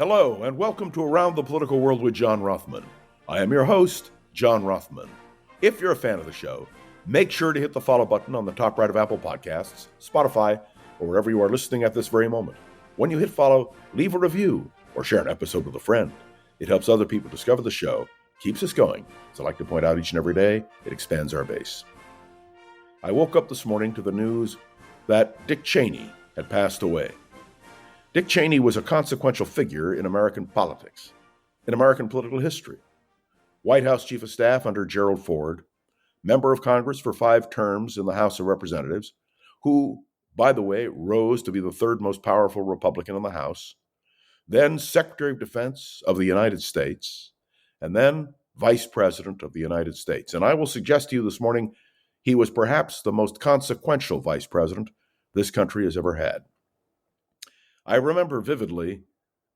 Hello, and welcome to Around the Political World with John Rothman. I am your host, John Rothman. If you're a fan of the show, make sure to hit the follow button on the top right of Apple Podcasts, Spotify, or wherever you are listening at this very moment. When you hit follow, leave a review or share an episode with a friend. It helps other people discover the show, keeps us going. As I like to point out each and every day, it expands our base. I woke up this morning to the news that Dick Cheney had passed away. Dick Cheney was a consequential figure in American politics, in American political history. White House Chief of Staff under Gerald Ford, member of Congress for 5 terms in the House of Representatives, who, by the way, rose to be the third most powerful Republican in the House, then Secretary of Defense of the United States, and then Vice President of the United States. And I will suggest to you this morning, he was perhaps the most consequential vice president this country has ever had. I remember vividly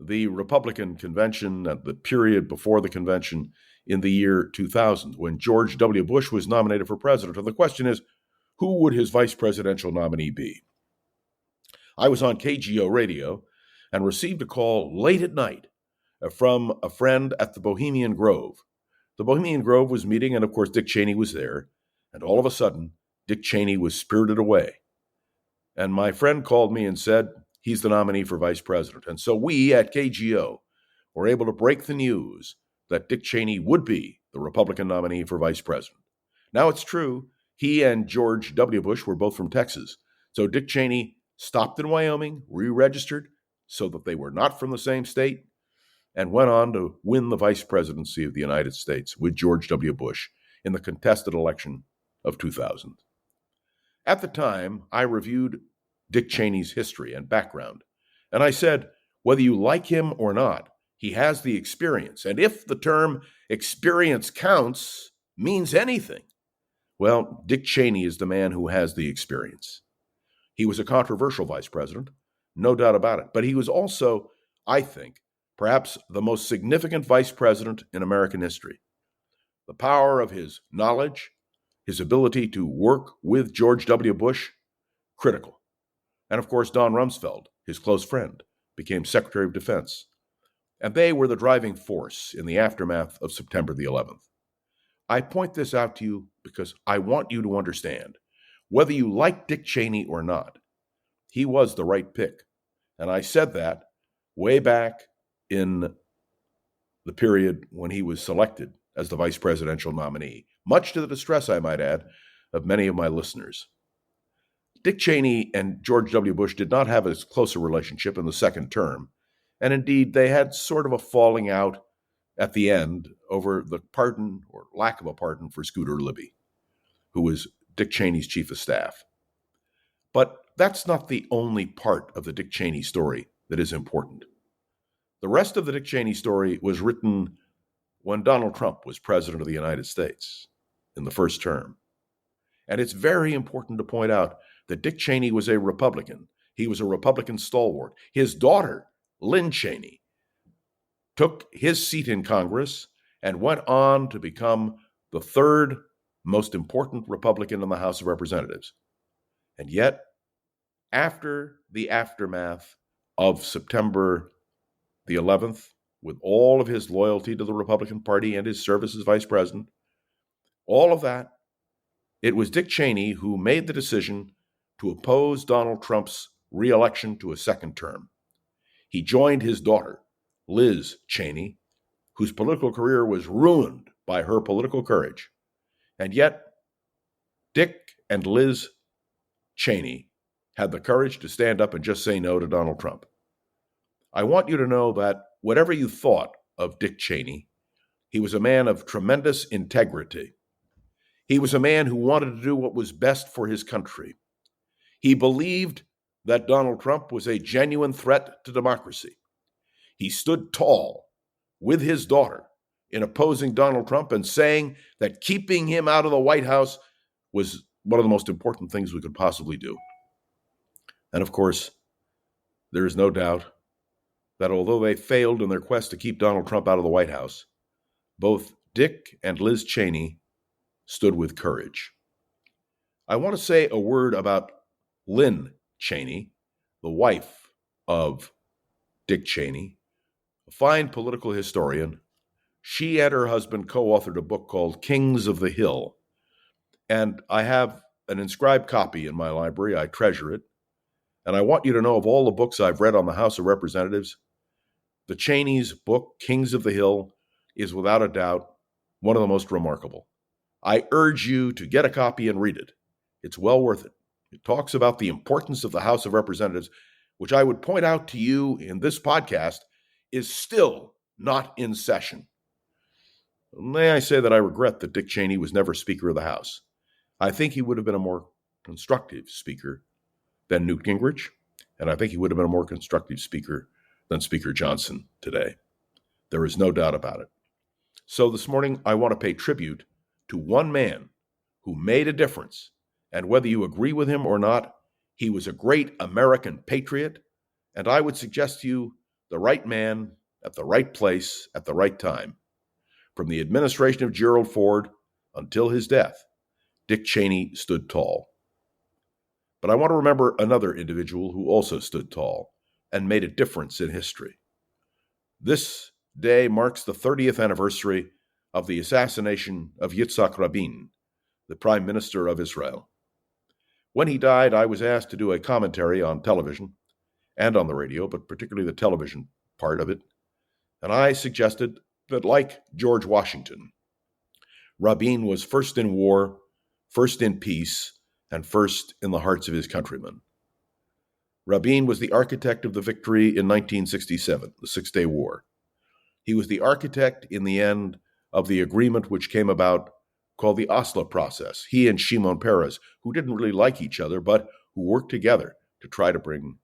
the Republican convention and the period before the convention in the year 2000 when George W. Bush was nominated for president. And the question is, who would his vice presidential nominee be? I was on KGO radio and received a call late at night from a friend at the Bohemian Grove. The Bohemian Grove was meeting, and of course, Dick Cheney was there. And all of a sudden, Dick Cheney was spirited away. And my friend called me and said, he's the nominee for vice president. And so we at KGO were able to break the news that Dick Cheney would be the Republican nominee for vice president. Now it's true, he and George W. Bush were both from Texas. So Dick Cheney stopped in Wyoming, re-registered so that they were not from the same state, and went on to win the vice presidency of the United States with George W. Bush in the contested election of 2000. At the time, I reviewed Dick Cheney's history and background. And I said, whether you like him or not, he has the experience. And if the term experience counts, means anything, well, Dick Cheney is the man who has the experience. He was a controversial vice president, no doubt about it. But he was also, I think, perhaps the most significant vice president in American history. The power of his knowledge, his ability to work with George W. Bush, critical. And of course, Don Rumsfeld, his close friend, became Secretary of Defense. And they were the driving force in the aftermath of September the 11th. I point this out to you because I want you to understand, whether you like Dick Cheney or not, he was the right pick. And I said that way back in the period when he was selected as the vice presidential nominee, much to the distress, I might add, of many of my listeners. Dick Cheney and George W. Bush did not have as close a relationship in the second term, and indeed they had sort of a falling out at the end over the pardon or lack of a pardon for Scooter Libby, who was Dick Cheney's chief of staff. But that's not the only part of the Dick Cheney story that is important. The rest of the Dick Cheney story was written when Donald Trump was president of the United States in the first term. And it's very important to point out that Dick Cheney was a Republican. He was a Republican stalwart. His daughter, Lynn Cheney, took his seat in Congress and went on to become the third most important Republican in the House of Representatives. And yet, after the aftermath of September the 11th, with all of his loyalty to the Republican Party and his service as vice president, all of that, it was Dick Cheney who made the decision to oppose Donald Trump's re-election to a second term. He joined his daughter, Liz Cheney, whose political career was ruined by her political courage. And yet, Dick and Liz Cheney had the courage to stand up and just say no to Donald Trump. I want you to know that whatever you thought of Dick Cheney, he was a man of tremendous integrity. He was a man who wanted to do what was best for his country. He believed that Donald Trump was a genuine threat to democracy. He stood tall with his daughter in opposing Donald Trump and saying that keeping him out of the White House was one of the most important things we could possibly do. And of course, there is no doubt that although they failed in their quest to keep Donald Trump out of the White House, both Dick and Liz Cheney stood with courage. I want to say a word about Lynn Cheney, the wife of Dick Cheney, a fine political historian. She and her husband co-authored a book called Kings of the Hill. And I have an inscribed copy in my library. I treasure it. And I want you to know, of all the books I've read on the House of Representatives, the Cheney's book, Kings of the Hill, is without a doubt one of the most remarkable. I urge you to get a copy and read it. It's well worth it. It talks about the importance of the House of Representatives, which I would point out to you in this podcast is still not in session. May I say that I regret that Dick Cheney was never Speaker of the House. I think he would have been a more constructive speaker than Newt Gingrich, and I think he would have been a more constructive speaker than Speaker Johnson today. There is no doubt about it. So this morning, I want to pay tribute to one man who made a difference, and whether you agree with him or not, he was a great American patriot, and I would suggest to you the right man at the right place at the right time. From the administration of Gerald Ford until his death, Dick Cheney stood tall. But I want to remember another individual who also stood tall and made a difference in history. This day marks the 30th anniversary of the assassination of Yitzak Rabin, the Prime Minister of Israel. When he died, I was asked to do a commentary on television and on the radio, but particularly the television part of it, and I suggested that, like George Washington, Rabin was first in war, first in peace, and first in the hearts of his countrymen. Rabin was the architect of the victory in 1967, the Six-Day War. He was the architect, in the end, of the agreement which came about called the Oslo process. He and Shimon Peres, who didn't really like each other, but who worked together to try to bring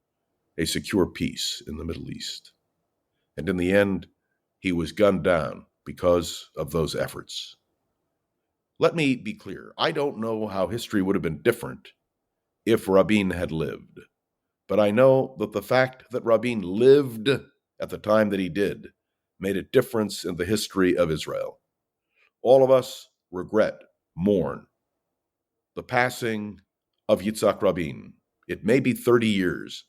a secure peace in the Middle East. And in the end, he was gunned down because of those efforts. Let me be clear. I don't know how history would have been different if Rabin had lived. But I know that the fact that Rabin lived at the time that he did made a difference in the history of Israel. All of us regret, mourn the passing of Yitzak Rabin. It may be 30 years,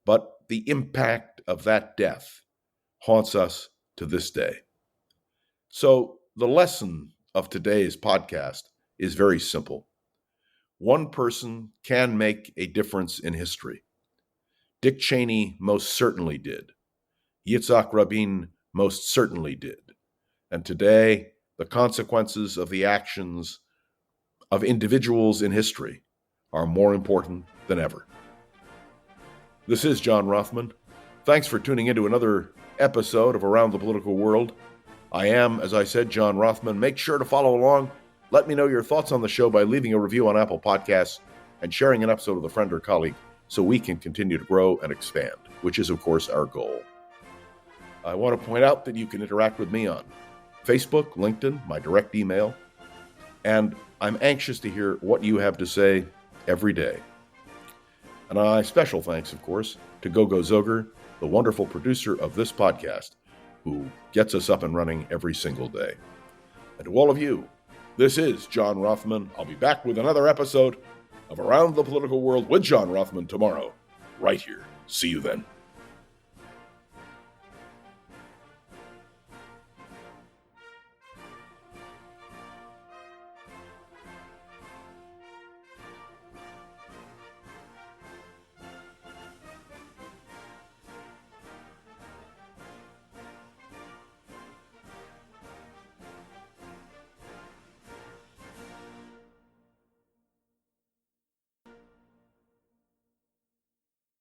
but the impact of that death haunts us to this day. So the lesson of today's podcast is very simple. One person can make a difference in history. Dick Cheney most certainly did. Yitzak Rabin most certainly did. And today, the consequences of the actions of individuals in history are more important than ever. This is John Rothman. Thanks for tuning into another episode of Around the Political World. I am, as I said, John Rothman. Make sure to follow along. Let me know your thoughts on the show by leaving a review on Apple Podcasts and sharing an episode with a friend or colleague so we can continue to grow and expand, which is, of course, our goal. I want to point out that you can interact with me on Facebook, LinkedIn, my direct email, and I'm anxious to hear what you have to say every day. And a special thanks, of course, to Gogo Zoger, the wonderful producer of this podcast, who gets us up and running every single day. And to all of you, this is John Rothman. I'll be back with another episode of Around the Political World with John Rothman tomorrow, right here. See you then.